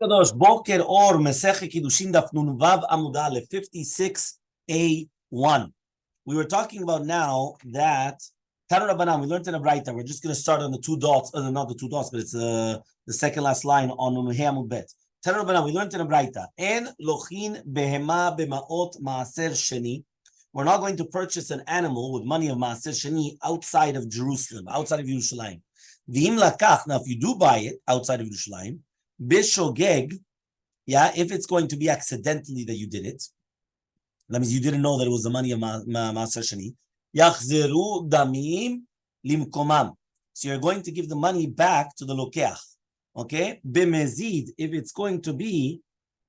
Kadosh, Boker Or, Masechet Kiddushin Daf Vav Amud Aleph 56a1. We were talking about now that Tanu Rabbanan, we learned in a Braita. We're just going to start on the two dots, not the two dots, but it's the second last line on Nuhe Amud Bet. Tanu Rabbanan, we learned in a Braita. En lochin behema bemaot maaser sheni. We're not going to purchase an animal with money of maaser sheni outside of Jerusalem, outside of Yerushalayim. V'im lakach. Now, if you do buy it outside of Yerushalayim, bishogeg, yeah, if it's going to be accidentally that you did it, that means you didn't know that it was the money of maaser sheni. Yachzeru damim limkomam. So you're going to give the money back to the lokeach. Okay? B'mezid, if it's going to be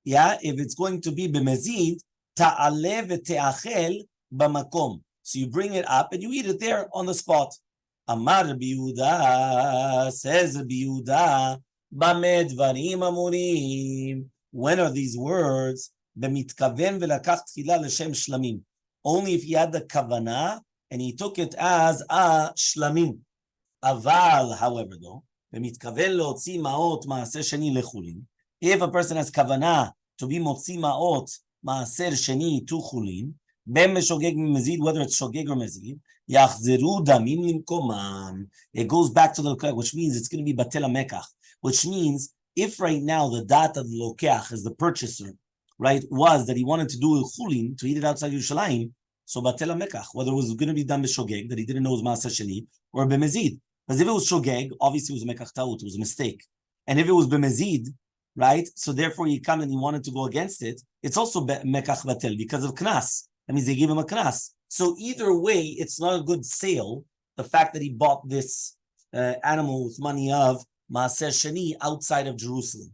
b'mezid, ta'ale v'te'achel b'makom. So you bring it up and you eat it there on the spot. Amar Rabbi Yehuda, says Rabbi Yehuda, b'me dvarim amurim. When are these words? B'mitkaven v'lakach tchila l'shem shlamim. Only if he had the kavanah and he took it as a shlamim. Aval, however, though, b'mitkaven le'otzi ma'ot ma'aser sheni lechulin. If a person has kavanah to be motzi ma'ot ma'aser sheni to chulin, ben meshogeg mezid, whether it's shogeg or mezid, yachzeru damim limkomam. It goes back to the lokeach, which means it's going to be batel mekach. Which means if right now the data of the lokeach is the purchaser, right, was that he wanted to do a chulin, to eat it outside Yerushalayim, so batel mekach, whether it was going to be done b'shogeg, that he didn't know it was maaser sheni, or b'mezid. Because if it was shogeg, obviously it was mekach ta'ut, it was a mistake. And if it was b'mezid, right, so therefore he come and he wanted to go against it, it's also mekach batel, because of knas. That means they gave him a knas. So either way, it's not a good sale, the fact that he bought this animal with money of maaser sheni outside of Jerusalem.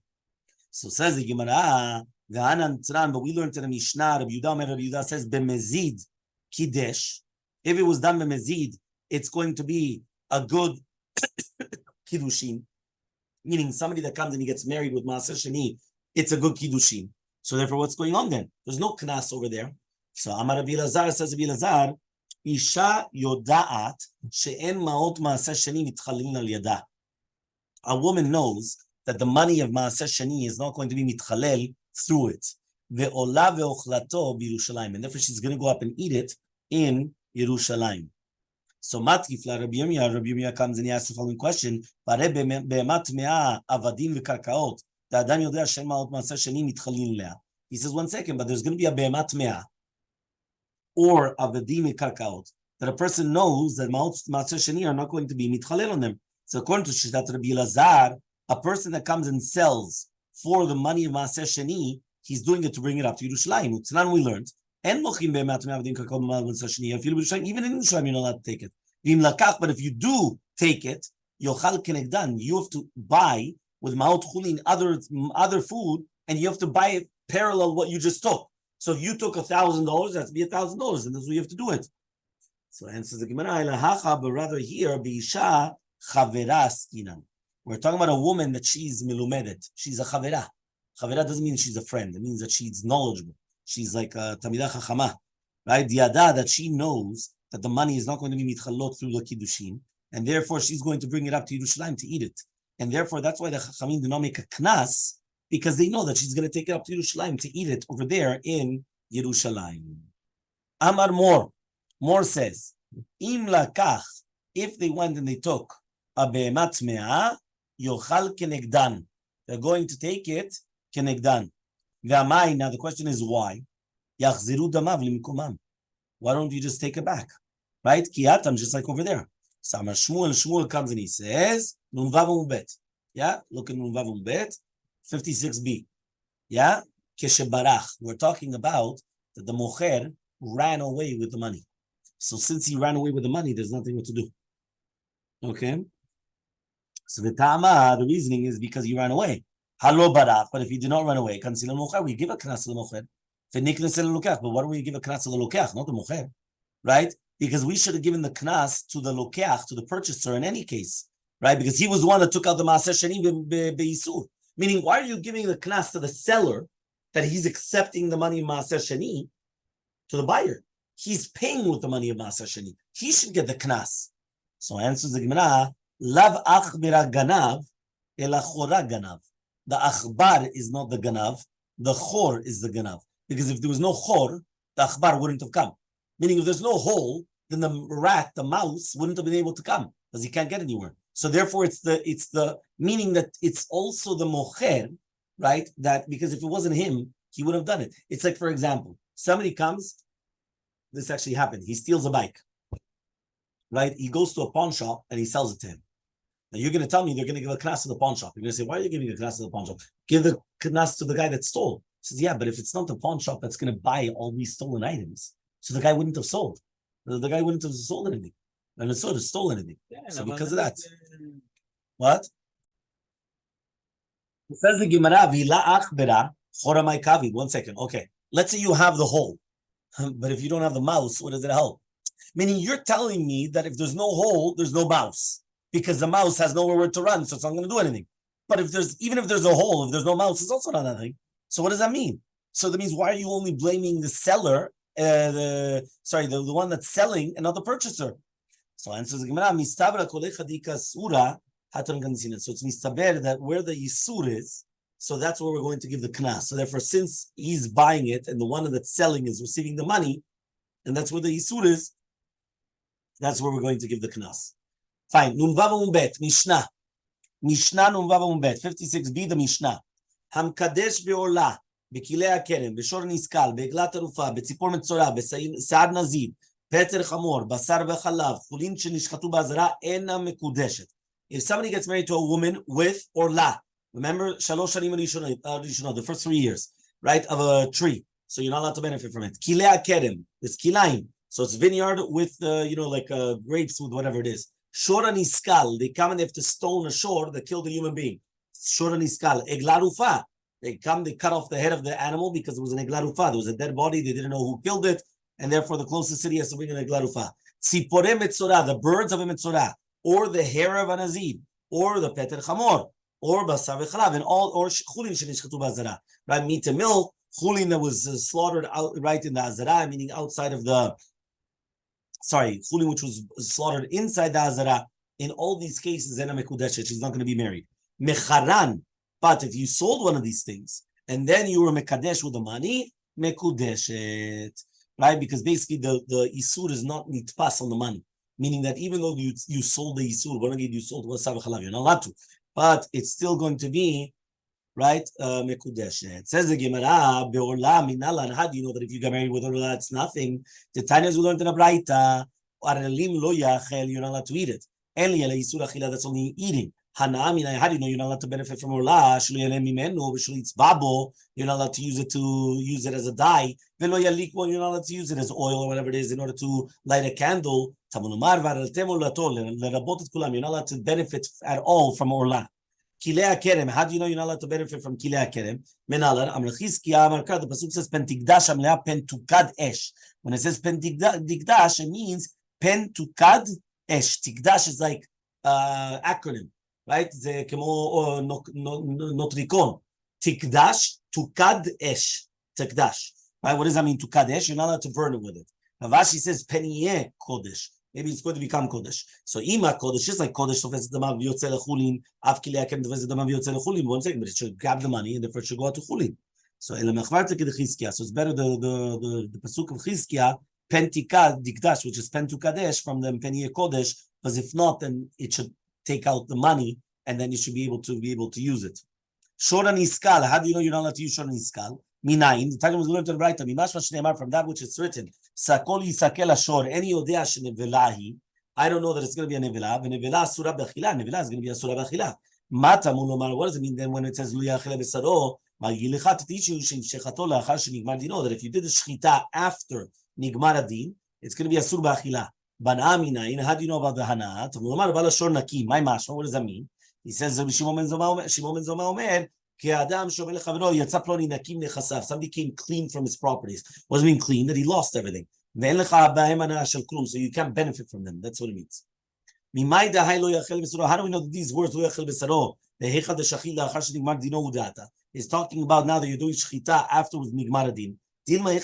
So says the Gemara, but we learned in the Mishnah, Rabbi Yehuda says, b'mezid kiddush. If it was done b'mezid, it's going to be a good kiddushin, meaning somebody that comes and he gets married with maaser sheni, it's a good kiddushin. So therefore, what's going on then? There's no knas over there. So Amar Rabbi Elazar, says Rabbi Elazar, Isha yodaat she'en ma'ot maaser sheni mitchalin al yada. A woman knows that the money of maaser sheni is not going to be mitchalel through it. Ve'ola ve'ochlato b'Yerushalayim. And therefore she's going to go up and eat it in Yerushalayim. So Matkifla Rabbi Yirmiyah comes and he asks the following question: Bare be'emat me'a avadim ve'karkaot. The adam yodea she'en ma'ot maaser sheni mitchalin leha. He says, 1 second, but there's going to be a be'emat me'a or avadim ve'karkaot that a person knows that ma'ot maaser sheni are not going to be mitchalel on them. So according to Shittat Rabbi Elazar, a person that comes and sells for the money of maaser sheni, he's doing it to bring it up to Yerushalayim. Tzanan we learned, even in Yerushalayim, you're not allowed to take it. But if you do take it, yochal kenegdan, you have to buy with ma'ot chulin other food, and you have to buy it parallel what you just took. So if you took $1,000, that's be $1,000, and that's what you have to do it. So answers the Gemara, but rather here, Beisha Chavera skinan. We're talking about a woman that she's milumedet. She's a chavera. Chavera doesn't mean she's a friend. It means that she's knowledgeable. She's like a tamidah chachama, right? Diada, that she knows that the money is not going to be mitchalot through the kiddushin, and therefore she's going to bring it up to Yerushalayim to eat it. And therefore, that's why the chachamim do not make a knas, because they know that she's going to take it up to Yerushalayim to eat it over there in Yerushalayim. Amar Mor says, im lakach, if they went and they took a be'emat me'a, yochal kenegdan. They're going to take it kenegdan. V'amai, now the question is why? Yachziru damav limkomam. Why don't you just take it back? Right? Kiyatam, just like over there. So Amar Shmuel comes and he says, Nun vav u'bet. Yeah? Look at Nun vav u'bet. 56b. Yeah? Keshebarach. We're talking about that the mocher ran away with the money. So since he ran away with the money, there's nothing to do. Okay? So the reasoning is because he ran away. Halo barach, but if he did not run away, we give a knas to the mocher. But why do we give a knas to the lokeach, not the mocher? Right? Because we should have given the knas to the lokeach, to the purchaser in any case. Right? Because he was the one that took out the maaser sheni be'isur. Meaning, why are you giving the knas to the seller that he's accepting the money of maaser sheni to the buyer? He's paying with the money of maaser sheni. He should get the knas. So answers the Gemara, Lav ach bira ganav, ela chora ganav. the akhbar is not the ganav, the chor is the ganav. Because if there was no chor, the akhbar wouldn't have come. Meaning if there's no hole, then the rat, the mouse, wouldn't have been able to come because he can't get anywhere. So therefore, it's the meaning that it's also the mocher, right? That because if it wasn't him, he would have done it. It's like, for example, somebody comes, this actually happened. He steals a bike, right? He goes to a pawn shop and he sells it to him. Now you're going to tell me they're going to give a knas to the pawn shop. You're going to say, why are you giving a knas to the pawn shop? Give the knas to the guy that stole. He says, yeah, but if it's not the pawn shop that's going to buy all these stolen items, so the guy wouldn't have sold. The guy wouldn't have sold anything. And it's sort of stole anything. Yeah, so because of that. What? It says the Gemara, Vila achbera, choramai kavi. 1 second. Okay. Let's say you have the hole. But if you don't have the mouse, what does it help? Meaning you're telling me that if there's no hole, there's no mouse. Because the mouse has nowhere to run, so it's not going to do anything. But even if there's a hole, if there's no mouse, it's also not anything. So what does that mean? So that means why are you only blaming the seller, the one that's selling and not the purchaser? So answers the Gemara, mistabra kolecha dika sura hatan ganzina. So it's mistaber that where the yisur is, so that's where we're going to give the knas. So therefore, since he's buying it and the one that's selling is receiving the money, and that's where the yisur is, that's where we're going to give the knas. Fine. Nun vav umbet Mishnah. Mishnah nun vav umbet 56b the Mishnah. Hamkadesh be'olah בכלי הכרם, בשור נסקל, בעגלת ערופה, בציפור מצורע, בסעד נזיד, פטר חמור, בשר וחלב, חולין שנשחטו באזהרה, אינה מקודשת. If somebody gets married to a woman with orla, remember, shalosh shanim rishonot, the first 3 years, right, of a tree, so you're not allowed to benefit from it. Kilei hakerem, it's kilaim, so it's vineyard with, grapes with whatever it is. Shor niskal, they come and they have to stone a shore that killed a human being. Shor niskal, egla rufa. They cut off the head of the animal because it was an eglarufa. There was a dead body. They didn't know who killed it. And therefore, the closest city has to bring an eglarufa. Tzipore metzora, the birds of a metzora, or the hair of a nazib, or the peter chamor, or basar v'chalav, and all, or chulin shenishchatu b'azara. Right, meat and milk, chulin that was slaughtered out right in the azara, meaning outside of the, chulin which was slaughtered inside the azara. In all these cases, ena mekudeshet, she's not going to be married. Mecharan. But if you sold one of these things and then you were mekadesh with the money, mekudeshet, right? Because basically the isur is not nitpas on the money, meaning that even though you sold the isur, you sold basar v'chalav, you're not allowed to, but it's still going to be right mekudeshet. Says the Gemara, be'olah minalan. How do you know that if you get married with orla, it's nothing? The Tanya we learned in a braita, arelim lo yachel, you're not allowed to eat it. Eli ele isur achila, that's only eating. How do you know you're not allowed to benefit from orla? You're not allowed to use it as a dye. You're not allowed to use it as oil or whatever it is in order to light a candle. You're not allowed to benefit at all from orla. How do you know you're not allowed to benefit from kilei hakerem? The pasuk says pen tikdash amlea pen tukad esh. When it says pen tikdash, it means pen tukad esh. Tikdash is like acronym. Right? זה כמו נוטריקון. תקדש, תוקד אש. תקדש. Right? What does that mean, תוקד אש? You're not allowed to burn it with it. Ravashi says, peniyeh kodesh. Maybe it's going to become kodesh. So, ima kodesh is like kodesh, תופס את דמיו ויוצא לחולין, אף כלי הכרם תופס את דמיו ויוצא לחולין, one second, but it should grab the money and therefore it should go out to chulin. So, אלא מחברתא כדחזקיה. So, it's better the pasuk of Chizkiah, pen tikad, dikdash, which is pen tukadesh, from the peniyeh kodesh, because if not, then it should take out the money, and then you should be able to use it. Shora niskal. How do you know you're not allowed to use shora niskal? Minayin. The time was learned to the right. Mimashma shneimar, from that which is written. Sakol yisakel ashor. Any odea shenevelahi. I don't know that it's going to be a nevela. Nevela asura b'achila. Nevela is going to be asura b'achila. Mata mulomar. What does it mean then when it says lu yachile b'saro? Magilichat tishu shemshechato la'achar shenigmar dino. That if you did the shechita after nigmar adin, it's going to be asur b'achila. Bana'aminayin. How do you know about the hana? Mulomar balashor naki. My mashma. What does that mean? He says, Shimon ben Zoma Omer, somebody came clean from his properties. What does it mean clean? That he lost everything. So you can't benefit from them. That's what it means. How do we know that these words, is talking about now that you're doing shechita afterwards, nigmar adin. Maybe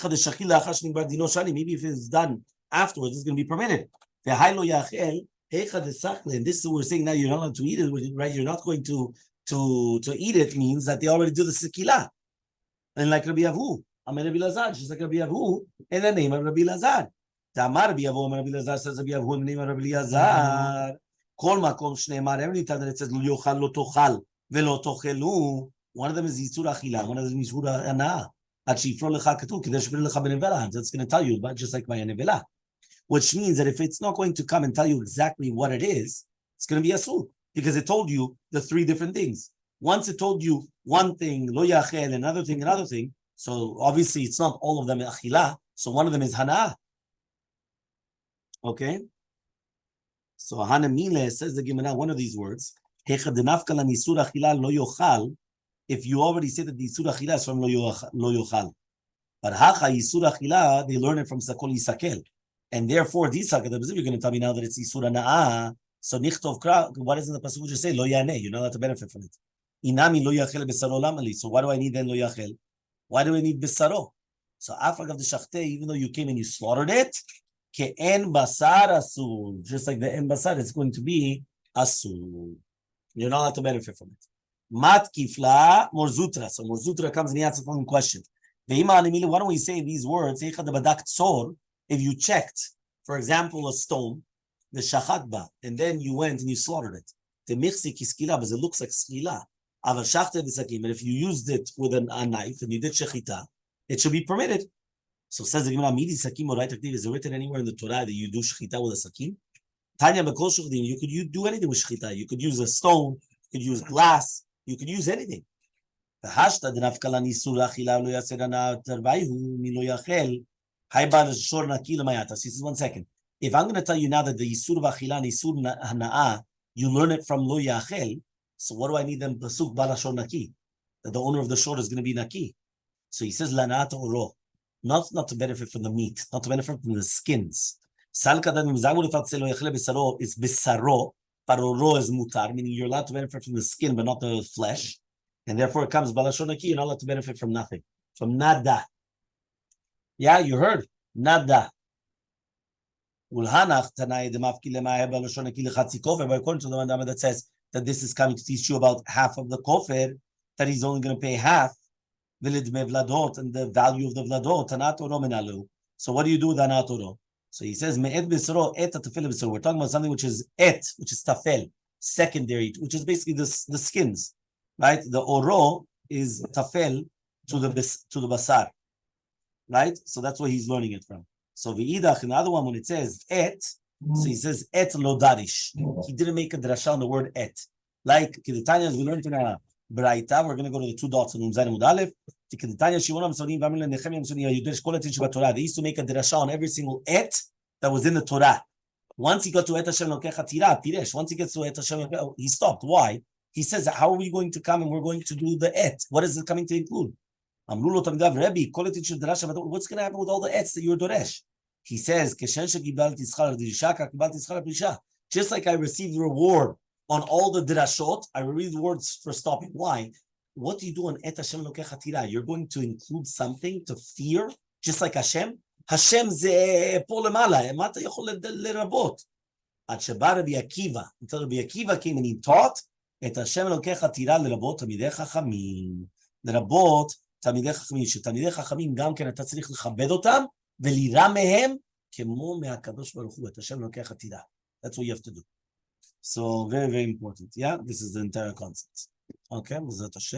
if it's done afterwards, it's going to be permitted. And this is what we're saying now, you're not allowed to eat it, right? You're not going to to eat it means that they already do the sekilah. And like Rabbi Avu, Amar Rabbi Lazar, just like Rabbi Avu, in the name of Rabbi Lazar. Tamar Rabbi Avu, Rabbi Lazar says Rabbi Avu in the name of Rabbi Lazar. Kol makom shneimar, every time that it says lo yochal lo tochal velo tochelu, one of them is Yisur Achila, one of them is Yisur Anah. That's going to tell you, but just like my Nevela. Which means that if it's not going to come and tell you exactly what it is, it's going to be Asur. Because it told you the three different things. Once it told you one thing, Lo Yachel, another thing, so obviously it's not all of them Achila, so one of them is Hana. Okay? So Hanamile says the Gemara, one of these words, if you already say that the Yisur Achila is from Lo Yochal. But Hacha Yisur Achila, they learn it from Sakol Yisakel. And therefore, you're going to tell me now that it's Yisur Na'ah. So Nichtov Kra, what doesn't the Pasuk just say? Lo Yaneh, you're not allowed to benefit from it. Inami Lo Yachel Besaro Lamali. So why do I need then Lo Yachel? Why do I need Besaro? So Afrak of the Shachte, even though you came and you slaughtered it, Ke'en Basar Asur. Just like the En Basar, it's going to be Asur. You're not allowed to benefit from it. Mat Kifla Morzutra. So Morzutra comes and he asks the following question. Why don't we say these words? If you checked, for example, a stone, the shachatba, and then you went and you slaughtered it. The michsi kiskila, because it looks like skila. But if you used it with a knife and you did shechita, it should be permitted. So says the Gemara, midi sakim or is it written anywhere in the Torah that you do shechita with a sakim? Tanya bekol shuchdim, you could do anything with shechita. You could use a stone, you could use glass, you could use anything. Just like I received one second. If I'm going to tell you now that the Yisur V'achila and Yisur Hana'ah, you learn it from Lo Yachel, so what do I need them Pasuk Balashor Naki? That the owner of the shore is going to be Naki. So he says Lana'at Oro, not to benefit from the meat, not to benefit from the skins. Salka is Besaro, but Oro is Mutar, meaning you're allowed to benefit from the skin, but not the flesh. And therefore it comes Balashor Naki, you're not allowed to benefit from nothing, from nada. Yeah, you heard, nada. But according to the mandama that says that this is coming to teach you about half of the kofir, that he's only going to pay half, and the value of the vladot. So what do you do with anatoro? So he says, we're talking about something which is which is tafel, secondary, which is basically the skins, right? The oro is tafel to the basar, right? So that's where he's learning it from. So v'idach, another one, when it says so he says et lo darish. He didn't make a drasha on the word et. Like Kedetanya, as we learned in a Braita, we're going to go to the two dots in Zayin Amud Aleph. They used to make a drasha on every single et that was in the Torah. Once he got to et Hashem Lokecha Tira, Piresh. Once he gets to et Hashem, he stopped. Why? He says, how are we going to come and we're going to do the et? What is it coming to include? Rabbi, what's going to happen with all the ets that you're doresh? He says, just like I received the reward on all the drashot, I read the words for stopping. Why? What do you do on et Hashem lokecha tira? You're going to include something to fear, just like Hashem? Hashem ze po lemala, emata yochol lerabot. Ad sheba Rabbi Akiva, until Rabbi Akiva came and he taught, et Hashem lokecha tira lerabot tamidei chachamim. Lerabot תלמידי חכמים, שתלמידי חכמים גם כן אתה צריך לכבד אותם ולירא מהם כמו מהקדוש ברוך הוא, את השם לוקח עתידה. That's what you have to do. So very, very important. Yeah, this is the entire concept. Okay, בעזרת השם.